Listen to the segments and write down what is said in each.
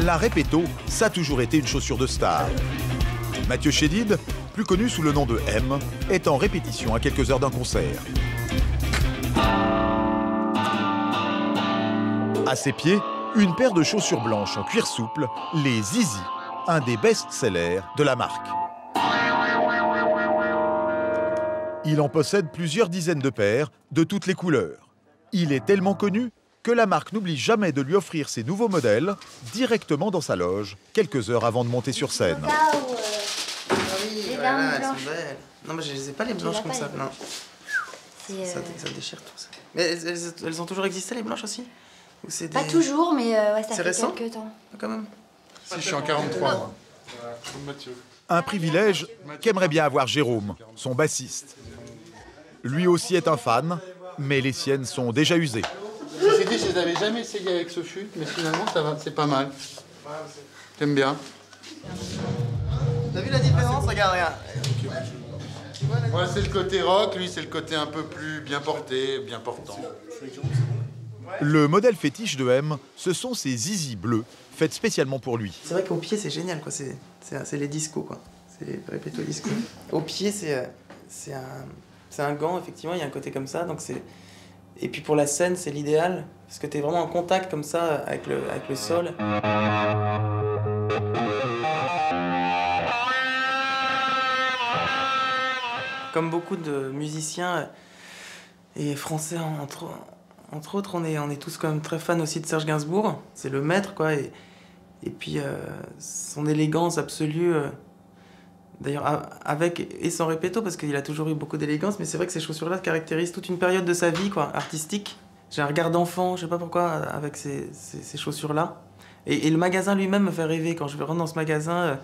La Repetto, ça a toujours été une chaussure de star. Mathieu Chédid, plus connu sous le nom de M, est en répétition à quelques heures d'un concert. À ses pieds, une paire de chaussures blanches en cuir souple, les Zizi, un des best-sellers de la marque. Il en possède plusieurs dizaines de paires, de toutes les couleurs. Il est tellement connu que la marque n'oublie jamais de lui offrir ses nouveaux modèles directement dans sa loge, quelques heures avant de monter sur scène. Oui, voilà, elles sont belles. Non, mais je les ai pas les blanches comme ça, non. Ça déchire tout ça. Mais elles ont toujours existé, les blanches aussi? Ou c'est des... Pas toujours, mais ouais, ça fait récent quelques temps. Quand même. Si, je suis en 43, moi. Comme Mathieu. Un privilège qu'aimerait bien avoir Jérôme, son bassiste. Lui aussi est un fan, mais les siennes sont déjà usées. Ceci dit, je les avais jamais essayé avec ce fut, mais finalement, ça va, c'est pas mal. J'aime bien. T'as vu la différence? Regarde, regarde. Moi, c'est le côté rock, lui, c'est le côté un peu plus bien porté, bien portant. Le modèle fétiche de M, ce sont ces Zizi bleus, faites spécialement pour lui. C'est vrai qu'au pied, c'est génial, quoi. C'est les discos, quoi. C'est les Repetto disco. Au pied, c'est un gant, effectivement, il y a un côté comme ça, donc c'est... Et puis pour la scène, c'est l'idéal, parce que t'es vraiment en contact comme ça avec le sol. Comme beaucoup de musiciens, et français entre autres, on est tous quand même très fans aussi de Serge Gainsbourg. C'est le maître, quoi, et puis son élégance absolue, d'ailleurs avec et sans Repetto, parce qu'il a toujours eu beaucoup d'élégance, mais c'est vrai que ces chaussures-là caractérisent toute une période de sa vie, quoi, artistique. J'ai un regard d'enfant, je sais pas pourquoi, avec ces chaussures-là. Et le magasin lui-même me fait rêver. Quand je rentre dans ce magasin,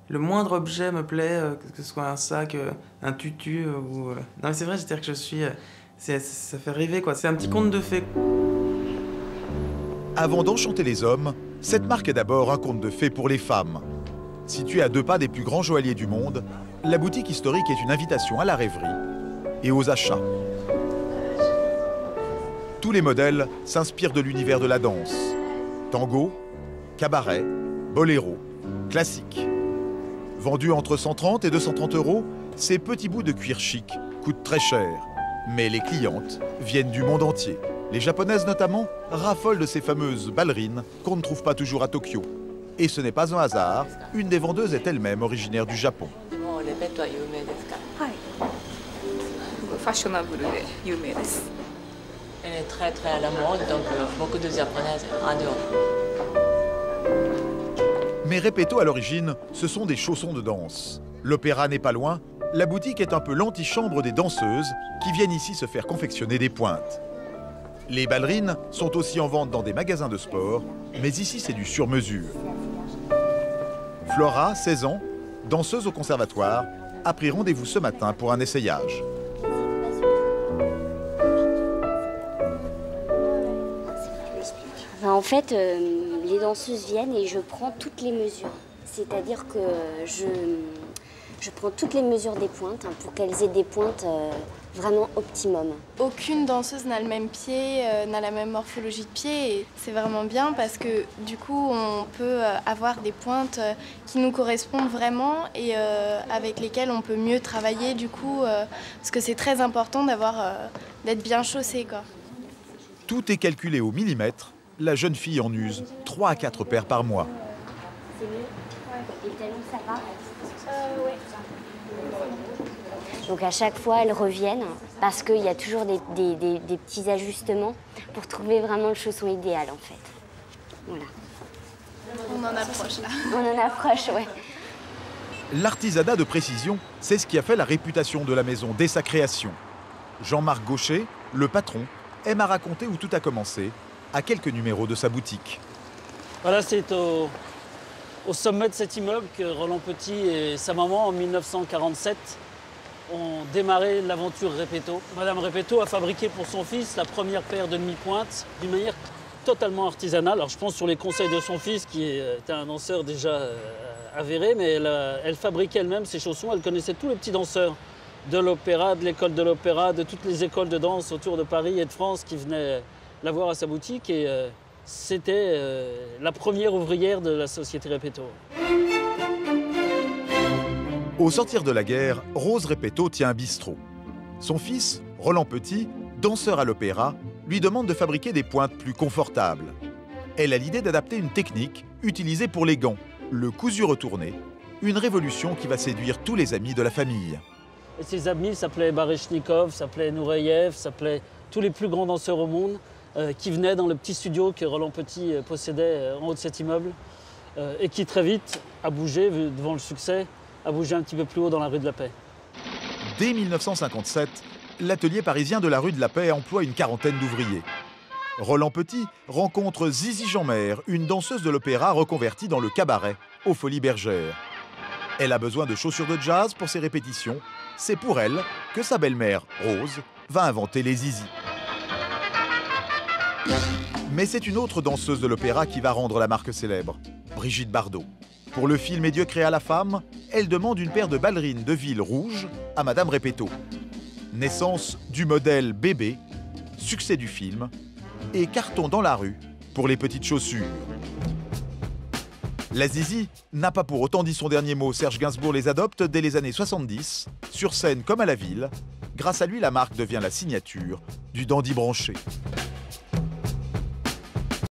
le moindre objet me plaît, que ce soit un sac, un tutu, ou... Non mais c'est vrai, c'est-à-dire que je suis... ça fait rêver, quoi. C'est un petit conte de fées. Avant d'enchanter les hommes, cette marque est d'abord un conte de fées pour les femmes. Située à 2 pas des plus grands joailliers du monde, la boutique historique est une invitation à la rêverie et aux achats. Tous les modèles s'inspirent de l'univers de la danse. Tango, cabaret, boléro, classique. Vendus entre 130 et 230 €, ces petits bouts de cuir chic coûtent très cher. Mais les clientes viennent du monde entier. Les japonaises notamment raffolent de ces fameuses ballerines qu'on ne trouve pas toujours à Tokyo. Et ce n'est pas un hasard, une des vendeuses est elle-même originaire du Japon. Elle est très très à la mode, donc beaucoup de japonaises adorent. Mais Repetto à l'origine, ce sont des chaussons de danse. L'opéra n'est pas loin, la boutique est un peu l'antichambre des danseuses qui viennent ici se faire confectionner des pointes. Les ballerines sont aussi en vente dans des magasins de sport, mais ici c'est du sur-mesure. Flora, 16 ans, danseuse au conservatoire, a pris rendez-vous ce matin pour un essayage. En fait, les danseuses viennent et je prends toutes les mesures. C'est-à-dire que je prends toutes les mesures des pointes pour qu'elles aient des pointes vraiment optimum. Aucune danseuse n'a le même pied, n'a la même morphologie de pied et c'est vraiment bien parce que du coup on peut avoir des pointes qui nous correspondent vraiment et avec lesquelles on peut mieux travailler du coup parce que c'est très important d'être bien chaussé, quoi. Tout est calculé au millimètre. La jeune fille en use 3 à 4 paires par mois. C'est mieux. Les talons, ça va? Oui. Donc à chaque fois, elles reviennent parce qu'il y a toujours des petits ajustements pour trouver vraiment le chausson idéal, en fait. Voilà. On en approche, là. On en approche, ouais. L'artisanat de précision, c'est ce qui a fait la réputation de la maison dès sa création. Jean-Marc Gaucher, le patron, aime à raconter où tout a commencé, à quelques numéros de sa boutique. Voilà, c'est au sommet de cet immeuble que Roland Petit et sa maman, en 1947, ont démarré l'aventure Repetto. Madame Repetto a fabriqué pour son fils la première paire de demi-pointe d'une manière totalement artisanale. Alors je pense sur les conseils de son fils, qui était un danseur déjà avéré, mais elle fabriquait elle-même ses chaussons. Elle connaissait tous les petits danseurs de l'opéra, de l'école de l'opéra, de toutes les écoles de danse autour de Paris et de France qui venaient la voir à sa boutique. Et C'était la première ouvrière de la société Repetto. Au sortir de la guerre, Rose Repetto tient un bistrot. Son fils, Roland Petit, danseur à l'opéra, lui demande de fabriquer des pointes plus confortables. Elle a l'idée d'adapter une technique utilisée pour les gants, le cousu retourné, une révolution qui va séduire tous les amis de la famille. Et ses amis s'appelaient Baryshnikov, s'appelaient Nureyev, s'appelaient tous les plus grands danseurs au monde qui venaient dans le petit studio que Roland Petit possédait en haut de cet immeuble et qui très vite a bougé, devant le succès, a bougé un petit peu plus haut dans la rue de la Paix. Dès 1957, l'atelier parisien de la rue de la Paix emploie une quarantaine d'ouvriers. Roland Petit rencontre Zizi Jeanmaire, une danseuse de l'opéra reconvertie dans le cabaret, aux Folies Bergères. Elle a besoin de chaussures de jazz pour ses répétitions. C'est pour elle que sa belle-mère, Rose, va inventer les zizis. Mais c'est une autre danseuse de l'opéra qui va rendre la marque célèbre, Brigitte Bardot. Pour le film Et Dieu créa la femme, elle demande une paire de ballerines de ville rouges à Madame Repetto. Naissance du modèle bébé, succès du film et carton dans la rue pour les petites chaussures. La Zizi n'a pas pour autant dit son dernier mot. Serge Gainsbourg les adopte dès les années 70, sur scène comme à la ville. Grâce à lui, la marque devient la signature du dandy branché.